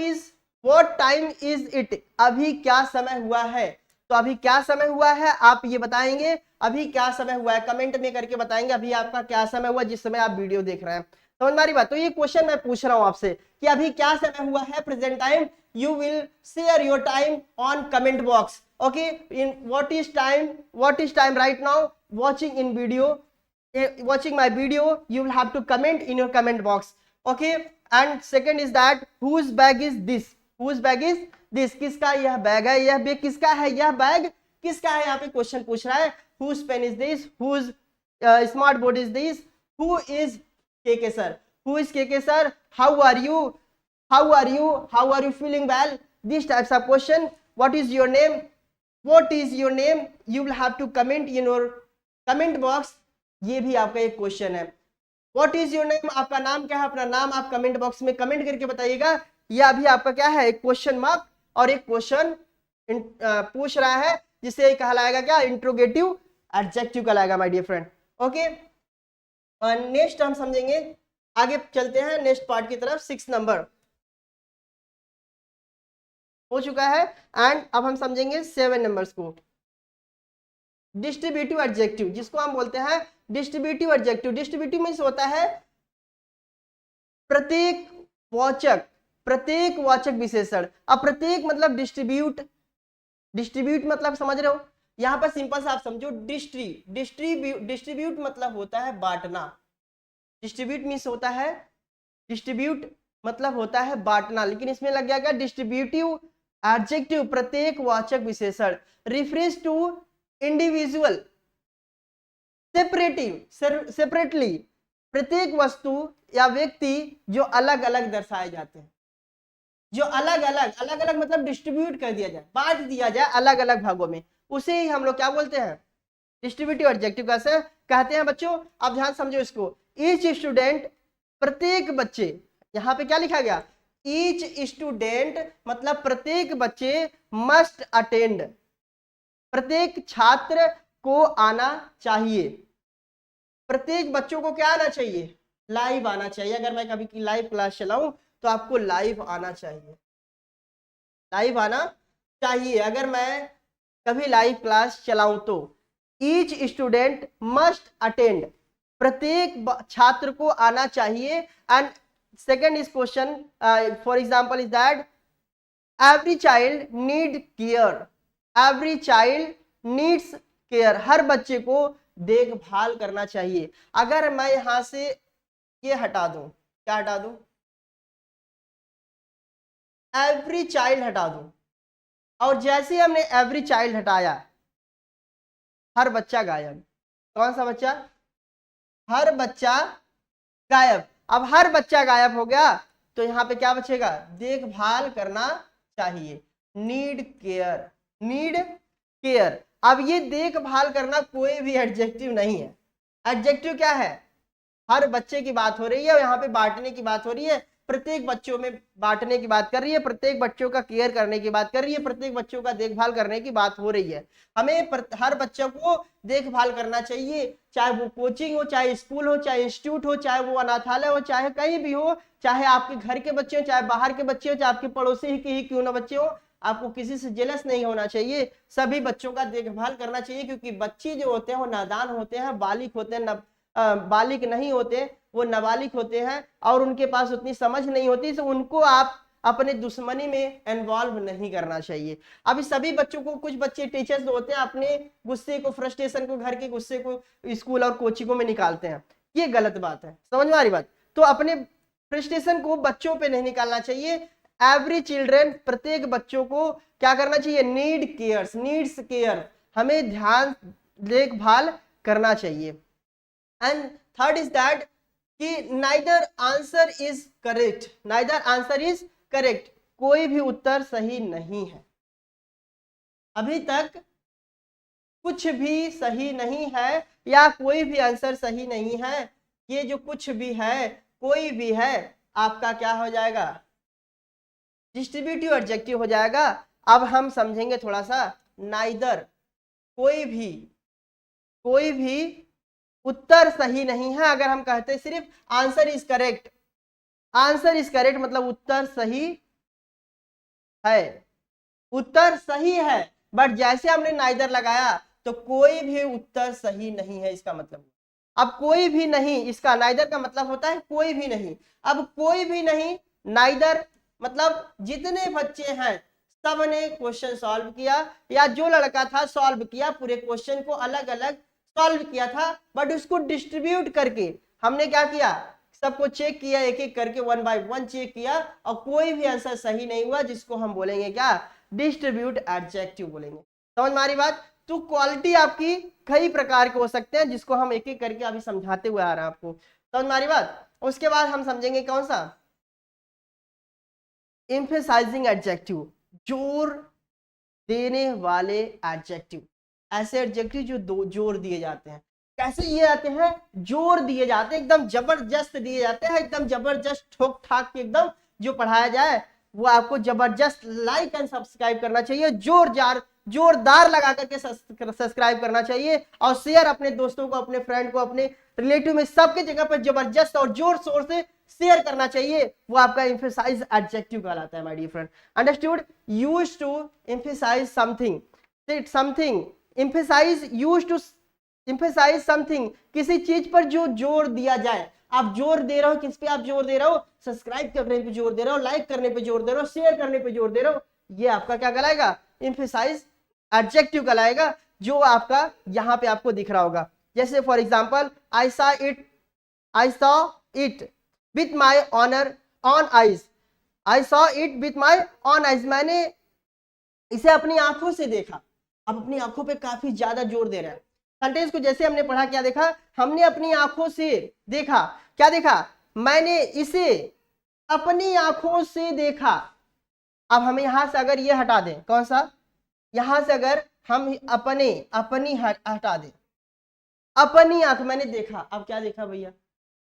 time is it, अभी क्या समय हुआ है, तो अभी क्या समय हुआ है आप ये बताएंगे, अभी क्या समय हुआ है कमेंट में करके बताएंगे, अभी आपका क्या समय हुआ जिस समय आप वीडियो देख रहे हैं, समझ में आ रही बात। तो ये क्वेश्चन मैं पूछ रहा हूं आपसे कि अभी क्या समय हुआ है, present time, you will share your time on comment box, okay, in what is time right now, watching in video, watching my video, you will have to comment in your comment box, okay। and second is that whose bag is this, किसका यह bag है, यह bag किसका है, यह bag किसका है, यहाँ पे क्वेश्चन पूछ रहा है। whose pen is this, whose smart board is this, who is KK sir, how are you feeling well, these types of question। what is your name, you will have to comment in your comment box, ये भी आपका एक question है। what is your name, आपका नाम क्या है, अपना नाम आप कमेंट बॉक्स में कमेंट करके बताइएगा। यह अभी आपका क्या है, एक क्वेश्चन मार्क और एक क्वेश्चन पूछ रहा है, जिसे कहलाएगा क्या, इंट्रोगेटिव एडजेक्टिव कहलाएगा माय डियर फ्रेंड, ओके। और नेक्स्ट हम समझेंगे, आगे चलते हैं नेक्स्ट पार्ट की तरफ। 6 नंबर हो चुका है एंड अब हम समझेंगे 7 नंबर्स को। डिस्ट्रीब्यूटिव एडजेक्टिव, जिसको हम बोलते हैं डिस्ट्रीब्यूटिव एडजेक्टिव। डिस्ट्रीब्यूटिव मींस होता है प्रत्येक वाचक विशेषण। अब प्रत्येक मतलब डिस्ट्रीब्यूट मतलब समझ रहे हो, यहां पर सिंपल सा आप समझो, डिस्ट्रीब्यूट मतलब होता है बांटना, डिस्ट्रीब्यूट मतलब होता है बांटना, लेकिन इसमें लग गया क्या, डिस्ट्रीब्यूटिव एडजेक्टिव, प्रत्येक वाचक विशेषण, रिफरेंस टू इंडिविजुअल सेपरेटली, प्रत्येक वस्तु या व्यक्ति जो अलग अलग दर्शाए जाते हैं, जो अलग अलग मतलब डिस्ट्रीब्यूट कर दिया जाए, बांट दिया जाए अलग अलग भागों में, उसे ही हम लोग क्या बोलते हैं, डिस्ट्रीब्यूटिव एडजेक्टिव कैसे कहते हैं बच्चों। आप ध्यान समझो इसको, ईच स्टूडेंट, प्रत्येक बच्चे, यहाँ पे क्या लिखा गया, ईच स्टूडेंट मतलब प्रत्येक बच्चे, मस्ट अटेंड, प्रत्येक छात्र को आना चाहिए, प्रत्येक बच्चों को क्या आना चाहिए, लाइव आना चाहिए। अगर मैं कभी की लाइव क्लास चलाऊं तो आपको लाइव आना चाहिए, अगर मैं कभी लाइव क्लास चलाऊं तो। ईच स्टूडेंट मस्ट अटेंड, प्रत्येक छात्र को आना चाहिए। And second is question, for example is that every child need care, हर बच्चे को देखभाल करना चाहिए। अगर मैं यहां से ये हटा दूं, क्या हटा दूं, एवरी चाइल्ड हटा दूं, और जैसे हमने एवरी चाइल्ड हटाया, हर बच्चा गायब। कौन सा बच्चा, हर बच्चा गायब। अब हर बच्चा गायब हो गया तो यहां पे क्या बचेगा, देखभाल करना चाहिए, नीड केयर। अब ये देखभाल करना कोई भी एडजेक्टिव नहीं है, एडजेक्टिव क्या है, हर बच्चे की बात हो रही है, यहाँ पे बांटने की बात हो रही है, प्रत्येक बच्चों में बांटने की बात कर रही है, प्रत्येक बच्चों का केयर करने की बात कर रही है, प्रत्येक बच्चों का देखभाल करने की बात हो रही है। हमें हर बच्चों को देखभाल करना चाहिए, चाहे वो कोचिंग हो, चाहे स्कूल हो, चाहे इंस्टीट्यूट हो, चाहे वो अनाथालय हो, चाहे कहीं भी हो, चाहे आपके घर के बच्चे हो, चाहे बाहर के बच्चे हो, चाहे आपके पड़ोसी के ही क्यों ना बच्चे हो, आपको किसी से जेलस नहीं होना चाहिए, सभी बच्चों का देखभाल करना चाहिए। क्योंकि बच्चे जो होते हैं वो नादान होते हैं, बालिक होते हैं, बालिक नहीं होते, वो नाबालिग होते हैं और उनके पास उतनी समझ नहीं होती, तो उनको आप अपने दुश्मनी में इन्वॉल्व नहीं करना चाहिए। अभी सभी बच्चों को, कुछ बच्चे टीचर्स होते हैं अपने गुस्से को, फ्रस्ट्रेशन को, घर के गुस्से को स्कूल और कोचिंगों में निकालते हैं, ये गलत बात है, समझ में आ रही बात। तो अपने फ्रस्ट्रेशन को बच्चों पे नहीं निकालना चाहिए, एवरी चिल्ड्रन, प्रत्येक बच्चों को क्या करना चाहिए, नीड्स केयर, हमें ध्यान देखभाल करना चाहिए। एंड थर्ड इज दैट कि नाइदर आंसर इज करेक्ट, कोई भी उत्तर सही नहीं है, अभी तक कुछ भी सही नहीं है या कोई भी आंसर सही नहीं है। ये जो कुछ भी है, कोई भी है, आपका क्या हो जाएगा, डिस्ट्रीब्यूटिव एडजेक्टिव हो जाएगा। अब हम समझेंगे थोड़ा सा, नाइदर, कोई भी उत्तर सही नहीं है। अगर हम कहते सिर्फ आंसर इज करेक्ट मतलब उत्तर सही है, उत्तर सही है, बट जैसे हमने नाइदर लगाया तो कोई भी उत्तर सही नहीं है, इसका मतलब। अब कोई भी नहीं, इसका नाइदर का मतलब होता है कोई भी नहीं। अब कोई भी नहीं, नाइदर मतलब जितने बच्चे हैं सब ने क्वेश्चन सॉल्व किया, या जो लड़का था सॉल्व किया, पूरे क्वेश्चन को अलग अलग सॉल्व किया था, बट उसको डिस्ट्रीब्यूट करके हमने क्या किया, सबको चेक किया, एक एक करके 1 बाय 1 चेक किया, और कोई भी आंसर सही नहीं हुआ, जिसको हम बोलेंगे क्या, डिस्ट्रीब्यूट एडजेक्टिव बोलेंगे। समझ में आ रही बात। तो क्वालिटी आपकी कई प्रकार के हो सकते हैं, जिसको हम एक एक करके अभी समझाते हुए आ रहे हैं आपको। समझ में आ रही बात। उसके बाद हम समझेंगे कौन सा, एम्फेसाइजिंग एडजेक्टिव, जोर देने वाले एडजेक्टिव। ऐसे एडजेक्टिव जो जोर दिए जाते हैं। कैसे दिए जाते हैं, जोर दिए जाते हैं, एकदम जबरदस्त दिए जाते हैं, एकदम जबरदस्त ठोक ठाक के एकदम जो पढ़ाया जाए वो आपको जबरदस्त लाइक एंड सब्सक्राइब करना चाहिए, जोरदार लगा करके सब्सक्राइब करना चाहिए, और शेयर अपने दोस्तों को, अपने फ्रेंड को, अपने रिलेटिव में, सबके जगह पर जबरदस्त और जोर शोर से शेयर करना चाहिए। वो आपका एम्फेसाइज एडजेक्टिव कहलाता है my dear friend. Understood. Used to emphasize something, emphasize something, किसी चीज पर जो जोर दिया जाए। आप जोर दे रहे हो, किस पे आप जोर दे रहे हो, सब्सक्राइब करने पे जोर दे रहे हो, लाइक करने पे जोर दे रहे हो, शेयर करने पे जोर दे रहे हो, ये आपका क्या कहलाएगा, एम्फेसाइज एडजेक्टिव कहलाएगा, जो आपका यहाँ पे आपको दिख रहा होगा। जैसे for example, I saw it with my on eyes, मैंने इसे अपनी आंखों से देखा। अब अपनी आंखों पे काफी ज्यादा जोर दे रहा है। सेंटेंस को जैसे हमने पढ़ा, क्या देखा, हमने अपनी आंखों से देखा, क्या देखा, मैंने इसे अपनी आंखों से देखा। अब हमें यहां से अगर ये हटा दें, कौन सा, यहां से अगर हम अपनी हटा दें, अपनी आंख, मैंने देखा, अब क्या देखा भैया,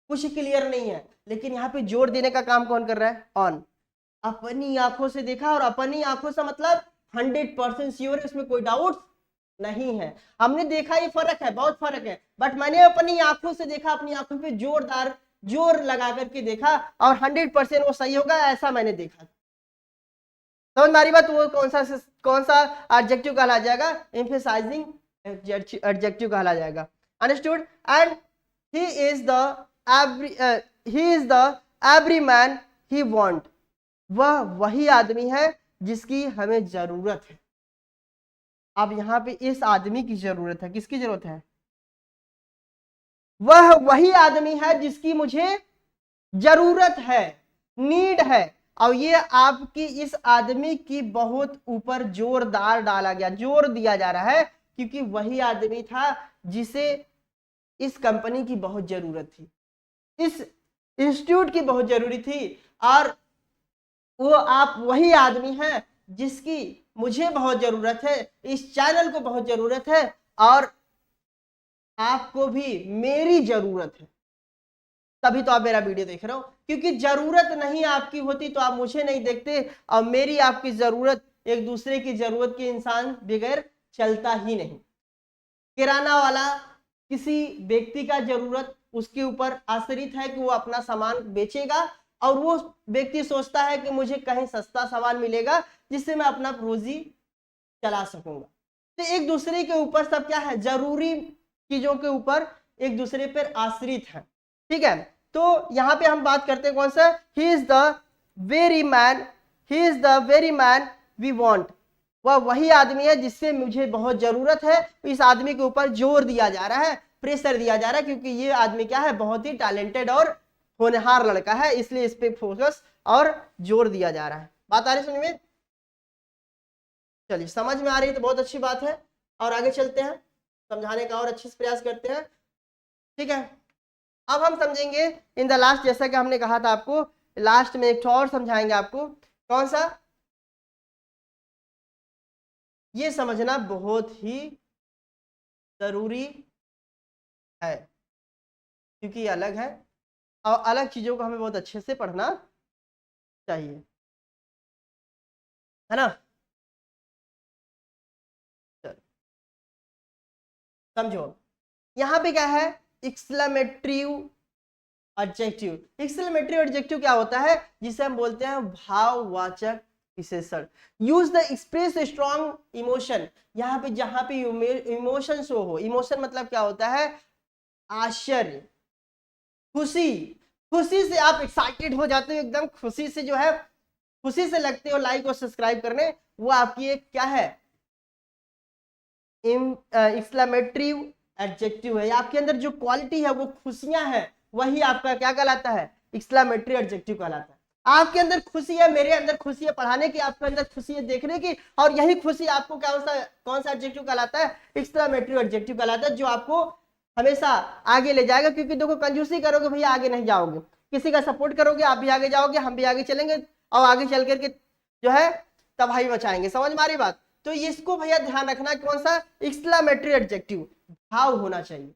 कुछ क्लियर नहीं है, लेकिन यहाँ पे जोर देने का काम कौन कर रहा है, ऑन। अपनी आंखों से देखा, और अपनी आंखों से मतलब 100% श्योर है, इसमें कोई डाउट नहीं है। हमने देखा, ये फर्क है, बहुत फर्क है, बट मैंने अपनी आंखों से देखा, अपनी आंखों पे जोर लगा करके देखा, और 100% वो सही होगा, ऐसा मैंने देखा। समझ में आ रही बात। वो कौन सा एडजेक्टिव कहला जाएगा, एम्फेसाइजिंग एडजेक्टिव कहला जाएगा। Understood. And he is the every man he want, वह वही आदमी है जिसकी हमें जरूरत है। अब यहां पे इस आदमी की जरूरत है, किसकी जरूरत है, वह वही आदमी है जिसकी मुझे जरूरत है, नीड है। और ये आपकी इस आदमी की बहुत ऊपर जोरदार डाला गया, जोर दिया जा रहा है, क्योंकि वही आदमी था जिसे इस कंपनी की बहुत जरूरत थी, इस इंस्टीट्यूट की बहुत जरूरी थी, और वो आप वही आदमी हैं जिसकी मुझे बहुत जरूरत है, इस चैनल को बहुत जरूरत है, और आपको भी मेरी जरूरत है, तभी तो आप मेरा वीडियो देख रहे हो। क्योंकि जरूरत नहीं आपकी होती तो आप मुझे नहीं देखते, और मेरी आपकी जरूरत, एक दूसरे की जरूरत के इंसान बगैर चलता ही नहीं। किराना वाला किसी व्यक्ति का जरूरत उसके ऊपर आश्रित है कि वो अपना सामान बेचेगा, और वो व्यक्ति सोचता है कि मुझे कहीं सस्ता सामान मिलेगा जिससे मैं अपना रोजी चला सकूंगा। तो एक दूसरे के ऊपर सब क्या है, जरूरी चीजों के ऊपर एक दूसरे पर आश्रित है। ठीक है। तो यहाँ पे हम बात करते हैं कौन सा, he is the very man we want, वह वही आदमी है जिससे मुझे बहुत जरूरत है। इस आदमी के ऊपर जोर दिया जा रहा है, प्रेशर दिया जा रहा है, क्योंकि ये आदमी क्या है, बहुत ही टैलेंटेड और होनहार लड़का है, इसलिए इस पे फोकस और जोर दिया जा रहा है। बात आ रही समझ में? चलिए, समझ में आ रही है तो बहुत अच्छी बात है, और आगे चलते हैं, समझाने का और अच्छे से प्रयास करते हैं। ठीक है, अब हम समझेंगे इन द लास्ट, जैसा कि हमने कहा था आपको लास्ट में एक और समझाएंगे आपको। कौन सा? ये समझना बहुत ही जरूरी है, क्योंकि ये अलग है और अलग चीजों को हमें बहुत अच्छे से पढ़ना चाहिए, है ना? चलो समझो, यहाँ पे क्या है? Exclamatory adjective. एक्सक्लेमेटरी एडजेक्टिव क्या होता है? जिसे हम बोलते हैं भाववाचक विशेषण। Use the express strong emotion. यहाँ पे जहां पे इमोशन शो हो, इमोशन मतलब क्या होता है? आश्चर्य, खुशी, खुशी से आप एक्साइटेड हो जाते हो, एकदम खुशी से जो है, खुशी से लगते हो लाइक और सब्सक्राइब करने, वो आपकी एक क्या है? एक्सक्लेमेटरी एडजेक्टिव है। आपके अंदर जो क्वालिटी है वो खुशियां है, वही आपका क्या कहलाता है? एक्सक्लेमेटरी एडजेक्टिव कहलाता है। आपके अंदर खुशी है, मेरे अंदर खुशी है पढ़ाने की, आपके अंदर खुशी है देखने की, और यही खुशी आपको कौन सा एडजेक्टिव कहलाता है? एक्सक्लेमेटरी एडजेक्टिव कहलाता है, जो आपको हमेशा आगे ले जाएगा। क्योंकि देखो, कंजूसी करोगे भैया आगे नहीं जाओगे, किसी का सपोर्ट करोगे आप भी आगे जाओगे, हम भी आगे चलेंगे, और आगे चल करके जो है तबाही मचाएंगे। समझ में आ रही बात? तो इसको भैया ध्यान रखना, कौन सा? Exclamatory adjective. भाव होना चाहिए,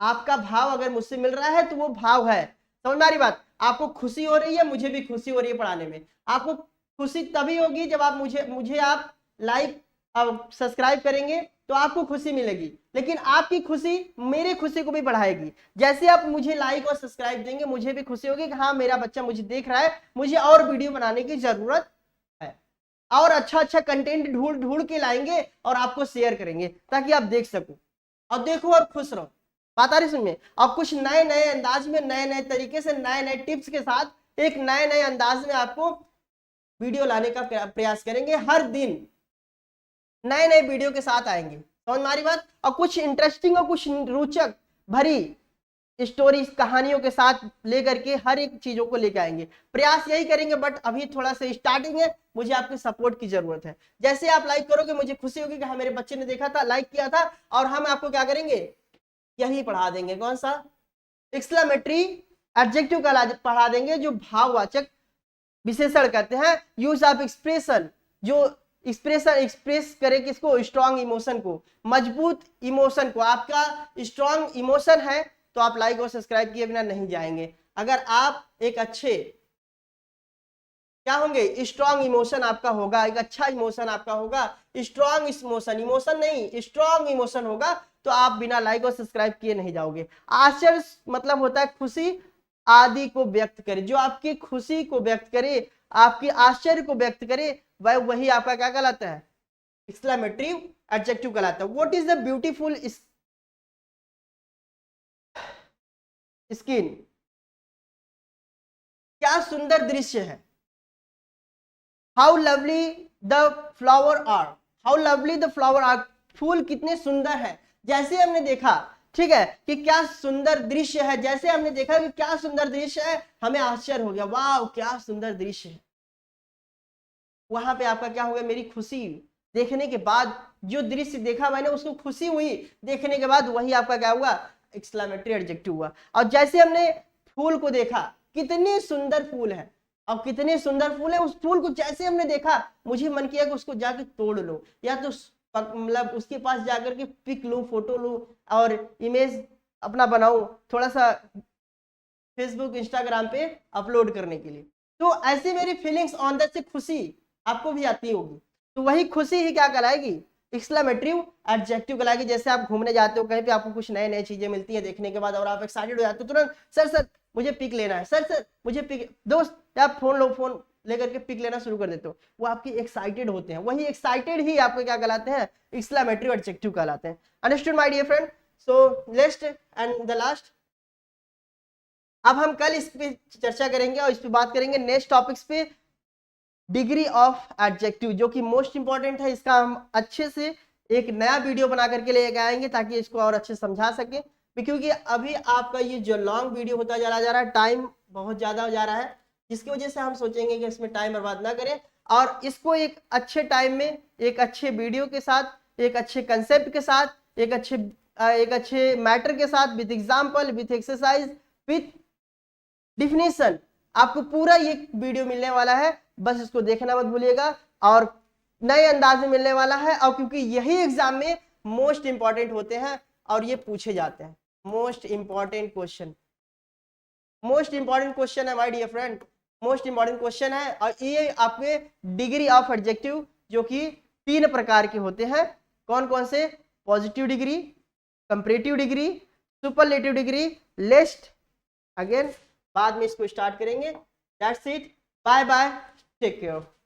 आपका भाव अगर मुझसे मिल रहा है तो वो भाव है। समझ में आ रही बात? आपको खुशी हो रही है, मुझे भी खुशी हो रही है पढ़ाने में। आपको खुशी तभी होगी जब आप मुझे आप लाइक सब्सक्राइब करेंगे, तो आपको खुशी मिलेगी। लेकिन आपकी खुशी मेरी खुशी को भी बढ़ाएगी। जैसे आप मुझे लाइक और सब्सक्राइब देंगे, मुझे भी खुशी होगी कि हाँ, मेरा बच्चा मुझे देख रहा है, मुझे और वीडियो बनाने की जरूरत है, और अच्छा अच्छा कंटेंट ढूंढ ढूंढ के लाएंगे और आपको शेयर करेंगे, ताकि आप देख सको और देखो और खुश रहो। बात आ रही समझ में? अब कुछ नए नए अंदाज में, नए नए तरीके से, नए नए टिप्स के साथ, एक नए नए अंदाज में आपको वीडियो लाने का प्रयास करेंगे। हर दिन नए नए वीडियो के साथ आएंगे। समझ में आ रही बात? और कुछ इंटरेस्टिंग और कुछ रोचक भरी स्टोरी कहानियों के साथ लेकर के हर एक चीजों को लेकर आएंगे। प्रयास यही करेंगे, बट अभी थोड़ा सा स्टार्टिंग है, मुझे आपके सपोर्ट की जरूरत है। जैसे आप लाइक करोगे, मुझे खुशी होगी कि हाँ, मेरे बच्चे ने देखा था, लाइक किया था, और हम आपको क्या करेंगे? यही पढ़ा देंगे। कौन सा? एक्सक्लेमेटरी एडजेक्टिव का पढ़ा देंगे, जो भाववाचक विशेषण कहते हैं। यूज ऑफ एक्सप्रेशन, जो एक्सप्रेशन एक्सप्रेस करे किसको? स्ट्रॉन्ग इमोशन को, मजबूत इमोशन को। आपका स्ट्रॉन्ग इमोशन है तो आप लाइक और सब्सक्राइब किए बिना नहीं जाएंगे। अगर आप एक अच्छे क्या होंगे? स्ट्रॉन्ग इमोशन आपका होगा, एक अच्छा इमोशन आपका होगा, स्ट्रॉन्ग इमोशन, इमोशन नहीं स्ट्रॉन्ग इमोशन होगा, तो आप बिना लाइक और सब्सक्राइब किए नहीं जाओगे। आश्चर्य मतलब होता है खुशी आदि को व्यक्त करे, जो आपकी खुशी को व्यक्त करे, आपकी आश्चर्य को व्यक्त करे, वह वही आपका क्या कहलाता है? एक्सक्लेमेटरी एडजेक्टिव कहलाता है। What is the beautiful skin? क्या सुंदर दृश्य है। How lovely the flower are, how lovely the flower are, फूल कितने सुंदर है। जैसे हमने देखा, ठीक है, कि क्या सुंदर दृश्य है, जैसे हमने देखा कि क्या सुंदर दृश्य है, हमें आश्चर्य हो गया, वाह क्या सुंदर दृश्य है। वहां पे आपका क्या हो गया? मेरी खुशी देखने के बाद, जो दृश्य देखा मैंने उसको खुशी हुई देखने के बाद, वही आपका क्या हुआ? एक्सक्लेमेटरी एडजेक्टिव हुआ। और जैसे हमने फूल को देखा, कितने सुंदर फूल है, अब कितने सुंदर फूल है, उस फूल को जैसे हमने देखा, मुझे मन किया कि उसको जाके तोड़ लो, या तो मतलब उसके पास जाकर के पिक लूं, फोटो लूं, और इमेज अपना बनाऊं, थोड़ा सा फेसबुक इंस्टाग्राम पे अपलोड करने के लिए। तो ऐसी मेरी फीलिंग्स अंदर से खुशी आपको भी आती होगी, तो वही खुशी ही क्या कहलाएगी? एक्सक्लेमेटरी एडजेक्टिव कहलाएगी। जैसे आप घूमने जाते हो कहीं पे, आपको कुछ नए नए चीजें मिलती है देखने के बाद, और आप एक्साइटेड हो जाते हो तुरंत, सर सर मुझे पिक लेना है, सर सर मुझे पिक, दोस्त आप फोन लो, फोन लेकर के पिक लेना शुरू कर देते हो, वो आपकी एक्साइटेड होते हैं, वही एक्साइटेड ही आपको क्या कहलाते हैं? एक्सक्लेमेटरी एडजेक्टिव कहलाते हैं। Understood my dear friend? So next and the last, अब हम कल इस पे चर्चा करेंगे और इस पे बात करेंगे नेक्स्ट टॉपिक्स पे, डिग्री ऑफ एडजेक्टिव, जो कि मोस्ट इंपॉर्टेंट है। इसका हम अच्छे से एक नया वीडियो बना करके लेके आएंगे, ताकि इसको और अच्छे से समझा सके। क्योंकि अभी आपका ये जो लॉन्ग वीडियो होता जा रहा है, टाइम बहुत ज़्यादा हो जा रहा है, जिसकी वजह से हम सोचेंगे कि इसमें टाइम बर्बाद ना करें और इसको एक अच्छे टाइम में, एक अच्छे वीडियो के साथ, एक अच्छे कंसेप्ट के साथ, एक अच्छे मैटर के साथ, with example, with exercise, with definition, आपको पूरा ये वीडियो मिलने वाला है। बस इसको देखना मत भूलिएगा और नए अंदाज में मिलने वाला है। और क्योंकि यही एग्जाम में मोस्ट इंपॉर्टेंट होते हैं और ये पूछे जाते हैं, मोस्ट इंपॉर्टेंट क्वेश्चन है my dear friend, most important question है। और ये आपके डिग्री ऑफ एडजेक्टिव जो कि 3 प्रकार के होते हैं। कौन कौन से? Positive degree, comparative degree, superlative degree, list. Again बाद में इसको स्टार्ट करेंगे। That's it, bye bye, take care.